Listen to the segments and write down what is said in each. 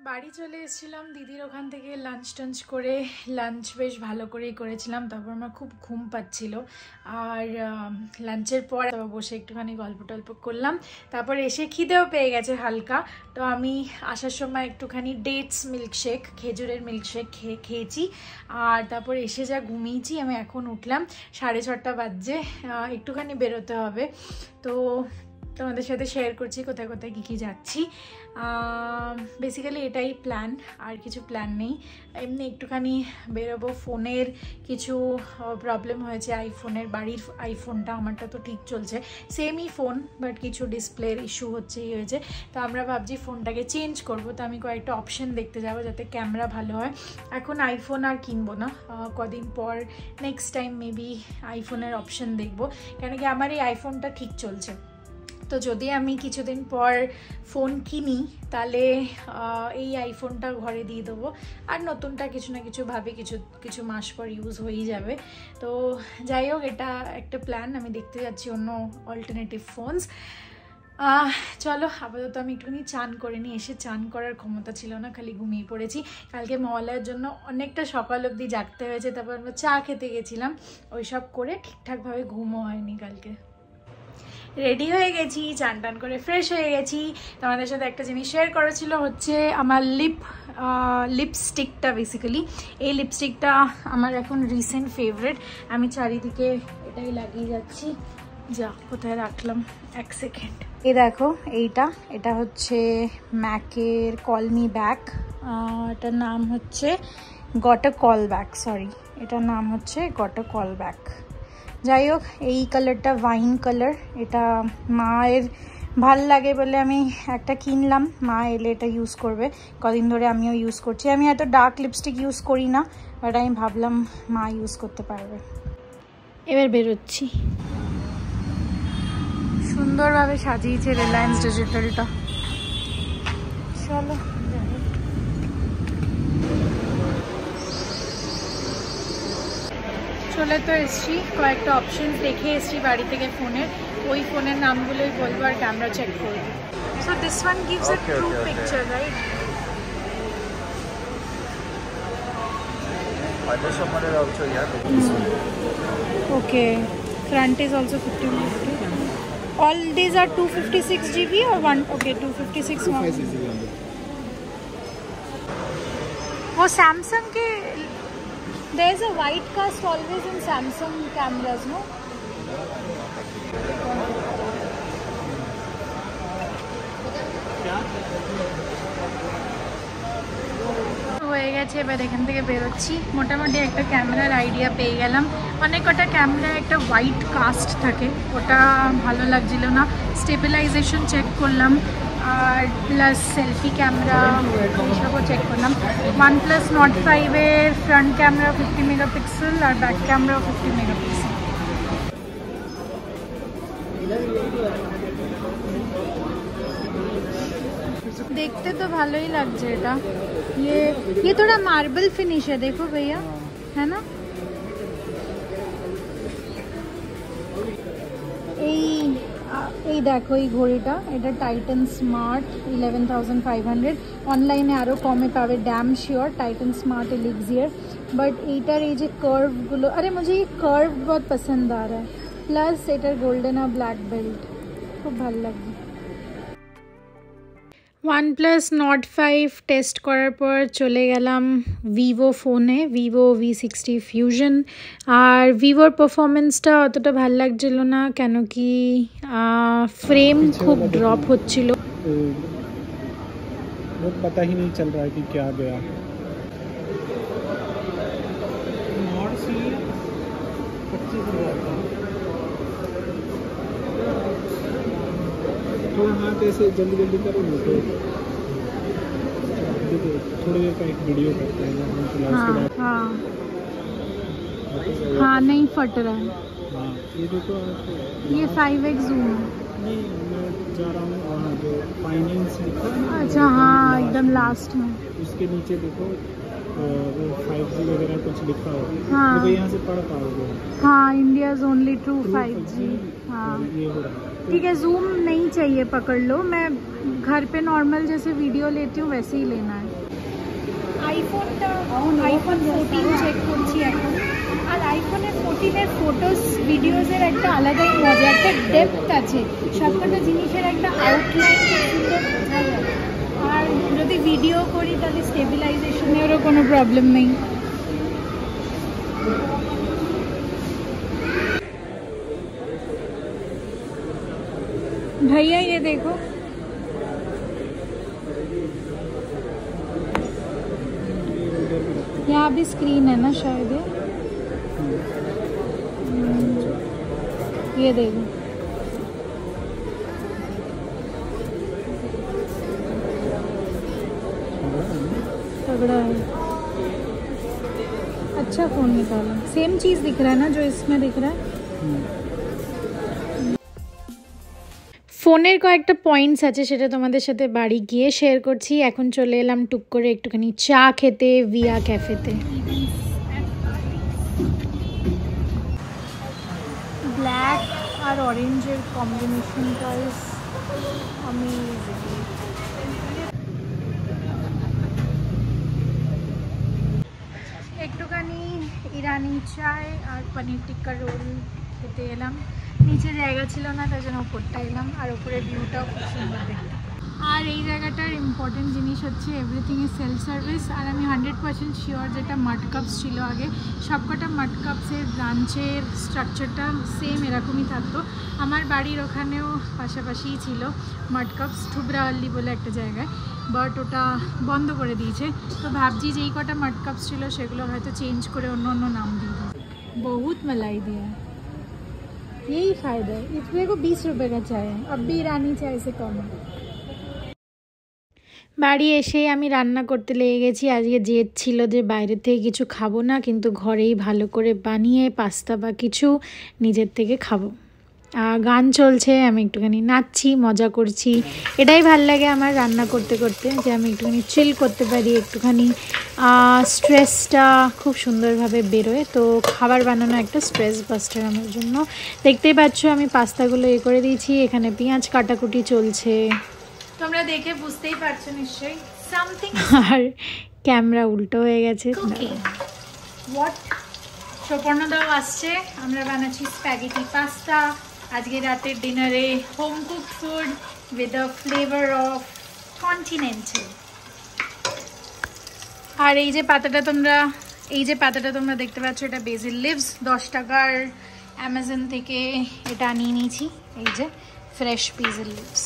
বাড়ি চলে এসেছিলাম দিদির ওখান থেকে লাঞ্চ টাঞ্চ করে, লাঞ্চ বেশ ভালো করেই করেছিলাম। তারপর আমার খুব ঘুম পাচ্ছিল, আর লাঞ্চের পর বসে একটুখানি গল্প টল্প করলাম। তারপর এসে খিদেও পেয়ে গেছে হালকা, তো আমি আসার সময় একটুখানি ডেটস মিল্কশেক, খেজুরের মিল্কশেক খেয়েছি। আর তারপর এসে যা ঘুমিয়েছি, আমি এখন উঠলাম 6:30 বাজছে, একটুখানি বেরোতে হবে। তো তোমাদের সাথে শেয়ার করছি কোথায় কোথায় কী কী যাচ্ছি। বেসিক্যালি এটাই প্ল্যান, আর কিছু প্ল্যান নেই। এমনি একটুখানি বেরোবো। ফোনের কিছু প্রবলেম হয়েছে, আইফোনের, বাড়ির আইফোনটা, আমারটা তো ঠিক চলছে, সেমই ফোন, বাট কিছু ডিসপ্লের ইস্যু হচ্ছেই হয়েছে। তো আমরা ভাবছি ফোনটাকে চেঞ্জ করব। তো আমি কয়েকটা অপশন দেখতে যাবো যাতে ক্যামেরা ভালো হয়। এখন আইফোন আর কিনবো না, কদিন পর নেক্সট টাইম মেবি আইফোনের অপশন দেখবো, কেন কি আমার এই আইফোনটা ঠিক চলছে। তো যদি আমি কিছুদিন পর ফোন কিনি তাহলে এই আইফোনটা ঘরে দিয়ে দেবো, আর নতুনটা কিছু না কিছুভাবে কিছু মাস পর ইউজ হয়েই যাবে। তো যাই হোক, এটা একটা প্ল্যান। আমি দেখতে যাচ্ছি অন্য অল্টারনেটিভ ফোনস। চলো, আপাতত আমি একটুখানি চান করে নিই। এসে চান করার ক্ষমতা ছিল না, খালি ঘুমিয়ে পড়েছি। কালকে মহালয়ার জন্য অনেকটা সকাল অবধি জাগতে হয়েছে, তারপর আমরা চা খেতে গেছিলাম, ওইসব করে ঠিকঠাকভাবে ঘুমও হয়নি কালকে। রেডি হয়ে গেছি, চান টান করে ফ্রেশ হয়ে গেছি। তোমাদের সাথে একটা জিনিস শেয়ার করা ছিল, হচ্ছে আমার লিপস্টিকটা। বেসিক্যালি এই লিপস্টিকটা আমার এখন রিসেন্ট ফেভারিট। আমি চারিদিকে এটাই লাগিয়ে যাচ্ছি। যা, কোথায় রাখলাম, এক সেকেন্ড। এই দেখো, এটা হচ্ছে ম্যাকের কল মি ব্যাক। এটার নাম হচ্ছে got a call back, sorry, এটার নাম হচ্ছে গট আ কল ব্যাক। যাই হোক, এই কালারটা ওয়াইন কালার, এটা মায়ের ভাল লাগে বলে আমি একটা কিনলাম। মা এলে এটা ইউজ করবে, কদিন ধরে আমিও ইউজ করছি। আমি এত ডার্ক লিপস্টিক ইউজ করি না, বাট আমি ভাবলাম মা ইউজ করতে পারবে। এবার বেরোচ্ছি। সুন্দরভাবে সাজিয়েছে রিলায়েন্স ডিজিটালটা। চলো, চলে তো এসছি, কয়েকটা অপশন দেখে এসছি বাড়ি থেকে ফোনের। ওই ফোনের নামগুলোই বলবো আর ক্যামেরা চেক করবো। So this one gives a true picture, right? Okay, front is also 50. All these are 256 GB or one? Okay, 256 one. वो Samsung के there is a white cast always in Samsung cameras, no? হয়ে গেছে, এবার এখান থেকে বেরোচ্ছি। মোটামুটি একটা ক্যামেরার আইডিয়া পেয়ে গেলাম। অনেক কটা ক্যামেরায় একটা হোয়াইট কাস্ট থাকে, ওটা ভালো লাগছিল না। স্টেবিলাইজেশন চেক করলাম, আর প্লাস সেলফি ক্যামেরা এইসবও চেক করলাম। OnePlus Nord 5-এর ফ্রন্ট ক্যামেরা 50 মেগাপিক্সেল আর ব্যাক ক্যামেরাও 50 মেগাপিক্সেল। देखते तो भालो ही लग जाएगा। ये थोड़ा मार्बल फिनिश है, देखो भैया, है ना? এই দেখো, এই ঘড়িটা, এটা টাইটান স্মার্ট 11,500। অনলাইনে আরও কমে পাবে, damn sure, Titan smart elixir. But এইটার এই যে কার্ভগুলো, আরে মুঝে এই কার্ভ बहुत पसंद आ रहा है। প্লাস এটার গোল্ডেন আর ব্ল্যাক বেল্ট খুব ভালো লাগছে। OnePlus Nord 5 টেস্ট করার পর চলে গেলাম ভিভো ফোনে, ভিভো V60 Fusion। আর ভিভোর পারফরমেন্সটা অতটা ভালো লাগছিল না, কেন কি ফ্রেম খুব ড্রপ হচ্ছিল। पता ही नहीं चल रहा है कि क्या गया। Nord C 25,000 का थोड़ा हाथ ऐसे जल्दी जल्दी करो ना, तो देखो थोड़ी देर का एक वीडियो करते हैं। हाँ, नहीं फट रहा है। हाँ, ये देखो, ये 5x जूम है। नहीं, मैं जा रहा हूँ वहाँ जो फाइनेंस लिखा है। अच्छा, हाँ, एकदम लास्ट में उसके नीचे देखो, वो 5G वगैरह कुछ लिखा हो। हाँ, तो यहाँ से पढ़ पाओगे। हाँ, इंडिया ओनली ट्रू 5G। हाँ, ये हो रहा है। ठीक है, जूम नहीं चाहिए, पकड़ लो। मैं घर पे नॉर्मल जैसे वीडियो लेती हूँ वैसे ही लेना है। आईफोन 14 চেক করছি এখন। আর আইফোনের 14-এর ফটোস ভিডিওসের একটা আলাদাই মজা, একটা ডেপথ আছে, সবকটা জিনিসের একটা আউটলাইন খুব সুন্দর বোঝা যায়। আর যদি ভিডিও করি তাহলে স্টেবিলাইজেশনেরও কোনো প্রবলেম নেই। भैया ये देखो, यहाँ भी स्क्रीन है ना शायद, ये देखो। तगड़ा है, अच्छा फ़ोन निकाला। सेम चीज़ दिख रहा है ना जो इसमें दिख रहा है। ফোনের কয়েকটা পয়েন্টস আছে, সেটা তোমাদের সাথে বাড়ি গিয়ে শেয়ার করছি। এখন চলে এলাম টুক করে একটুখানি চা খেতে ভিয়া ক্যাফেতে। ব্ল্যাক আর অরেঞ্জের কম্বিনেশনটা ইজ অ্যামেজিং। একটুখানি ইরানি চায় আর পনির টিক্কা রোল খেতে এলাম। নিচে জায়গা ছিল না, তাই জন্য ওপরটা এলাম। আর ওপরের ভিউটাও খুব সুন্দর দেখতে। আর এই জায়গাটার ইম্পর্টেন্ট জিনিস হচ্ছে এভরিথিং ইজ সেলফ সার্ভিস। আর আমি 100% শিওর যেটা মাড কাপস ছিল আগে, সবকটা মাড কাপসের ব্রাঞ্চের স্ট্রাকচারটা সেম এরকমই থাকতো। আমার বাড়ির ওখানেও পাশাপাশিই ছিল মাড কাপস, থুবরাহাল্লি বলে একটা জায়গায়, বাট ওটা বন্ধ করে দিয়েছে। তো ভাবছি যে এই কটা মাড কাপস ছিল সেগুলো হয়তো চেঞ্জ করে অন্য অন্য নাম দিয়ে দিই। বহুত मलाई दिया, यही फ़ायदा है। इसमें को 20 रुपये का चाय है, अब भी ईरानी चाय से कम है। বাড়ি এসেই আমি রান্না করতে লেগে গেছি। আজকে জেদ ছিল যে বাইরে থেকে কিছু খাবো না, কিন্তু ঘরেই ভালো করে বানিয়ে পাস্তা বা কিছু নিজের থেকে খাবো। গান চলছে, আমি একটুখানি নাচছি, মজা করছি। এটাই ভাল লাগে আমার রান্না করতে করতে, যে আমি একটুখানি চিল করতে পারি, একটুখানি স্ট্রেসটা খুব সুন্দরভাবে বেরোয়। তো খাবার বানানো একটা স্ট্রেস বাস্টার আমার জন্য। দেখতেই পাচ্ছ আমি পাস্তাগুলো করে দিয়েছি। এখানে পেঁয়াজ কাটাকুটি চলছে, তোমরা দেখে বুঝতেই পারছো নিশ্চয়ই। সামথিং আর ক্যামেরা উল্টো হয়ে গেছে। হোয়াট, সুপর্ণদাও আসছে, আমরা বানাচ্ছি স্প্যাগেটি পাস্তা আজকে রাতের ডিনারে। Home cook food with a flavour of continental. আর এই যে পাতাটা তোমরা দেখতে পাচ্ছ, এটা বেসিল লিভস। 10 টাকার অ্যামাজন থেকে এটা নিয়ে নিয়েছি। এই যে ফ্রেশ বেসিল লিভস।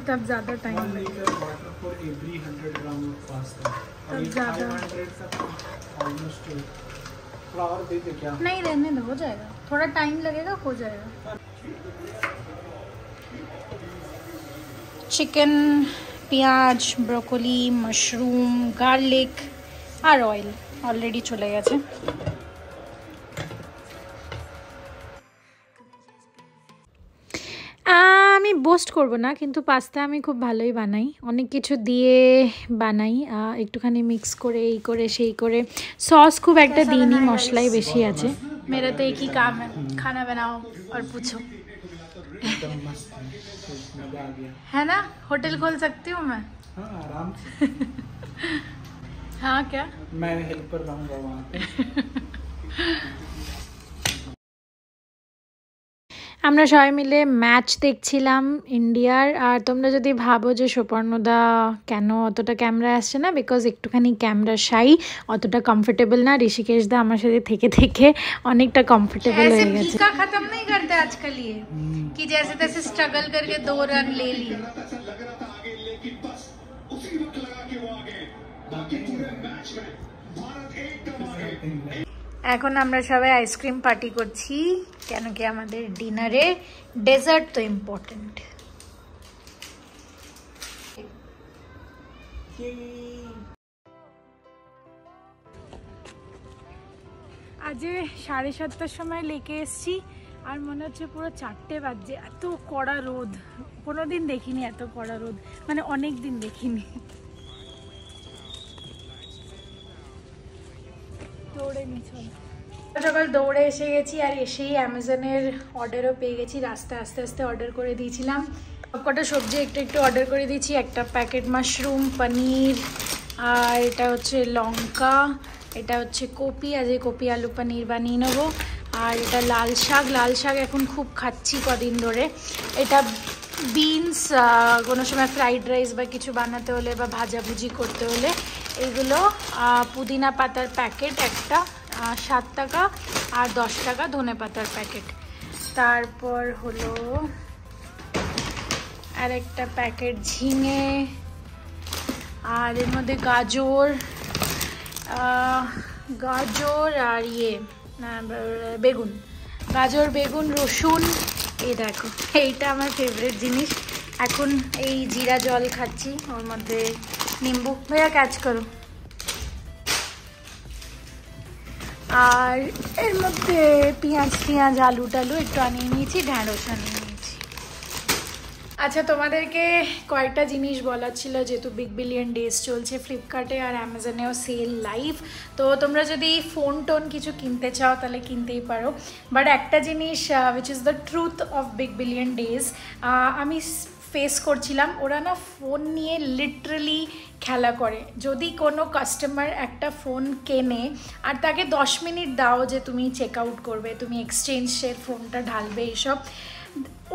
तब ज़्यादा टाइम लगेगा, तब ज़्यादा नहीं, रहने दो, हो जाएगा। थोड़ा टाइम लगेगा, हो जाएगा। चिकन, পেঁয়াজ, ব্রোকলি, মাশরুম, গার্লিক আর অয়েল অলরেডি চলে গেছে। আমি বোস্ট করব না, কিন্তু পাস্তা আমি খুব ভালোই বানাই। অনেক কিছু দিয়ে বানাই, একটুখানি মিক্স করে এই করে সেই করে। সস খুব একটা দিইনি, মশলাই বেশি আছে। मेरा तो एक ही काम है, खाना बनाओ और पूछो, है ना। होटल खोल सकती हूँ मैं। हाँ, आराम से। हाँ क्या, मैं हेल्पर रहूँगा वहाँ पे। আমরা সবাই মিলে ম্যাচ দেখছিলাম ইন্ডিয়ার। আর তোমরা যদি ভাবো যে সুপর্ণদা কেন অতটা ক্যামেরায় আসছে না, বিকজ একটুখানি ক্যামেরা শাই, অতটা কমফোর্টেবল না। ঋষিকেশ দা আমার সাথে থেকে থেকে অনেকটা কমফোর্টেবল হয়ে গেছে। खत्म नहीं करते आजकल ये कि जैसे तैसे स्ट्रगल करके 2 रन ले लिए। এখন আমরা সবাই আইসক্রিম পার্টি করছি, কেন কি আমাদের ডিনারে ডেজার্ট তো ইম্পর্টেন্ট। আজ 7:30টার সময় লেকে এসছি, আর মনে হচ্ছে পুরো 4টে বাজছে। এত কড়া রোদ, কোনোদিন দেখিনি এত কড়া রোদ, মানে অনেক দিন দেখিনি। দৌড়ে নিচল সকাল দৌড়ে এসে গেছি, আর এসেই অ্যামাজনের অর্ডারও পেয়ে গেছি। রাস্তায় আস্তে আস্তে অর্ডার করে দিয়েছিলাম, সবকটা সবজি একটু একটু অর্ডার করে দিয়েছি। একটা প্যাকেট মাশরুম, পনির, আর এটা হচ্ছে লঙ্কা, এটা হচ্ছে কপি, আজ এই কপি আলু পনির বানিয়ে নেবো। আর এটা লাল শাক, লাল শাক এখন খুব খাচ্ছি কদিন ধরে। এটা বিনস, কোনো সময় ফ্রাইড রাইস বা কিছু বানাতে হলে বা ভাজাভুজি করতে হলে এগুলো। পুদিনা পাতার প্যাকেট একটা 7 টাকা, আর 10 টাকা ধনে পাতার প্যাকেট। তারপর হলো আর একটা প্যাকেট ঝিঙে, আর এর মধ্যে গাজর, গাজর আর বেগুন, গাজর, বেগুন, রসুন। এই দেখো, এইটা আমার ফেভারিট জিনিস। এখন এই জিরা জল খাচ্ছি, ওর মধ্যে নিম্বু। ভাইয়া কাজ করো। আর এর মধ্যে পেঁয়াজ, আলু টালু একটু আনিয়ে নিয়েছি, ঢ্যাঁড়স আনিয়ে নিয়েছি। আচ্ছা, তোমাদেরকে কয়েকটা জিনিস বলার ছিল, যেহেতু বিগ বিলিয়ন ডেজ চলছে ফ্লিপকার্টে আর অ্যামাজনেও সেল লাইভ। তো তোমরা যদি ফোন টোন কিছু কিনতে চাও তাহলে কিনতেই পারো। বাট একটা জিনিস which is the truth of big billion days, আমি ফেস করছিলাম, ওরা না ফোন নিয়ে লিটারালি খেলা করে। যদি কোনো কাস্টমার একটা ফোন কেনে আর তাকে 10 মিনিট দাও যে তুমি চেক আউট করবে, তুমি এক্সচেঞ্জের ফোনটা ঢালবে, এইসব,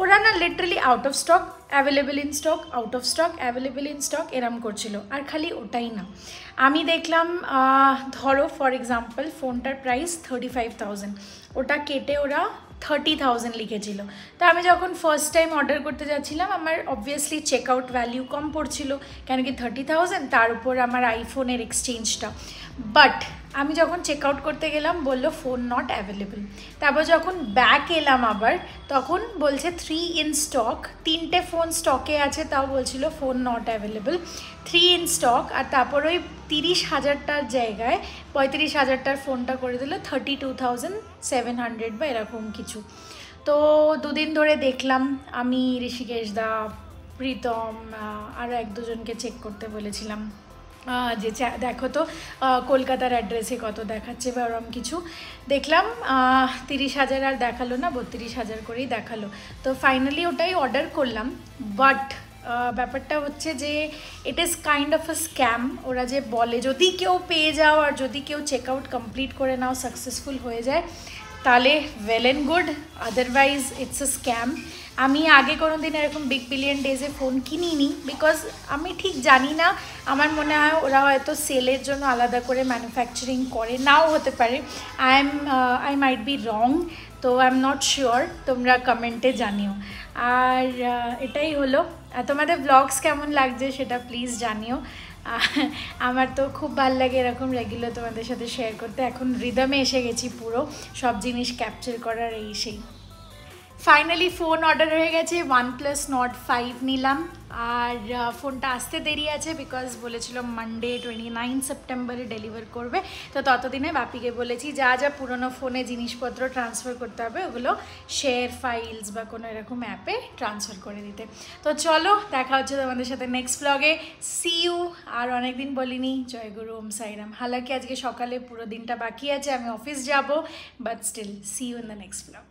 ওরা না literally out of stock, available in stock, out of stock, available in stock এরম করছিল। আর খালি ওটাই না, আমি দেখলাম ধরো ফর এক্সাম্পল ফোনটার প্রাইস 35,000, ওটা কেটে ওরা 30,000 লিখেছিল। তো আমি যখন ফার্স্ট টাইম অর্ডার করতে যাচ্ছিলাম, আমার অবভিয়াসলি চেক আউট ভ্যালিউ কম পড়ছিল, কেন কি 30,000, তার উপর আমার আইফোনের এক্সচেঞ্জটা। বাট আমি যখন চেক আউট করতে গেলাম বললো ফোন নট অ্যাভেলেবল। তারপর যখন ব্যাক এলাম আবার, তখন বলছে 3 ইন স্টক, 3টে ফোন স্টকে আছে, তাও বলছিল phone not available, 3 in stock. আর তারপর ওই 30,000টার জায়গায় 35,000টার ফোনটা করে দিল 32,700 বা এরকম কিছু। তো দুদিন ধরে দেখলাম, আমি, ঋষিকেশ দা, প্রীতম, আরও 1-2জনকে চেক করতে বলেছিলাম যে দেখো তো কলকাতার অ্যাড্রেসে কত দেখাচ্ছে বা ওরম কিছু। দেখলাম 30,000 আর দেখালো না, 32,000 করেই দেখালো। তো ফাইনালি ওটাই অর্ডার করলাম। বাট ব্যাপারটা হচ্ছে যে it is kind of a scam. ওরা যে বলে যদি কেউ পেয়ে যাও আর যদি কেউ চেক আউট কমপ্লিট করে নাও, সাকসেসফুল হয়ে যায়, তাহলে well and good, otherwise it's a scam. আমি আগে কোনো দিন এরকম বিগ বিলিয়ন ডেজে ফোন কিনিনি, বিকজ আমি ঠিক জানি না, আমার মনে হয় ওরা হয়তো সেলের জন্য আলাদা করে ম্যানুফ্যাকচারিং করে, নাও হতে পারে। আই মাইট বি রং, তো আই এম নট শিওর, তোমরা কমেন্টে জানিও। আর এটাই হলো। তোমাদের ব্লগস কেমন লাগছে সেটা প্লিজ জানিও। আমার তো খুব ভালো লাগে এরকম রেগুলার তোমাদের সাথে শেয়ার করতে। এখন রিদমে এসে গেছি পুরো, সব জিনিস ক্যাপচার করার এই সেই। ফাইনালি ফোন অর্ডার হয়ে গেছে, OnePlus Nord 5 নিলাম। আর ফোনটা আসতে দেরি আছে, বিকজ বলেছিল মানডে 29 সেপ্টেম্বরে ডেলিভার করবে। তো ততদিনে বাপিকে বলেছি যা যা পুরোনো ফোনে জিনিসপত্র ট্রান্সফার করতে হবে ওগুলো শেয়ার ফাইলস বা কোনো এরকম অ্যাপে ট্রান্সফার করে দিতে। তো চলো, দেখা হচ্ছে তোমাদের সাথে নেক্সট ব্লগে। C you. আর অনেকদিন বলিনি জয় গুরু, ওম সাইরাম। হালাকি আজকে সকালে পুরো দিনটা বাকি আছে, আমি অফিস যাব, but still see you in the next blog.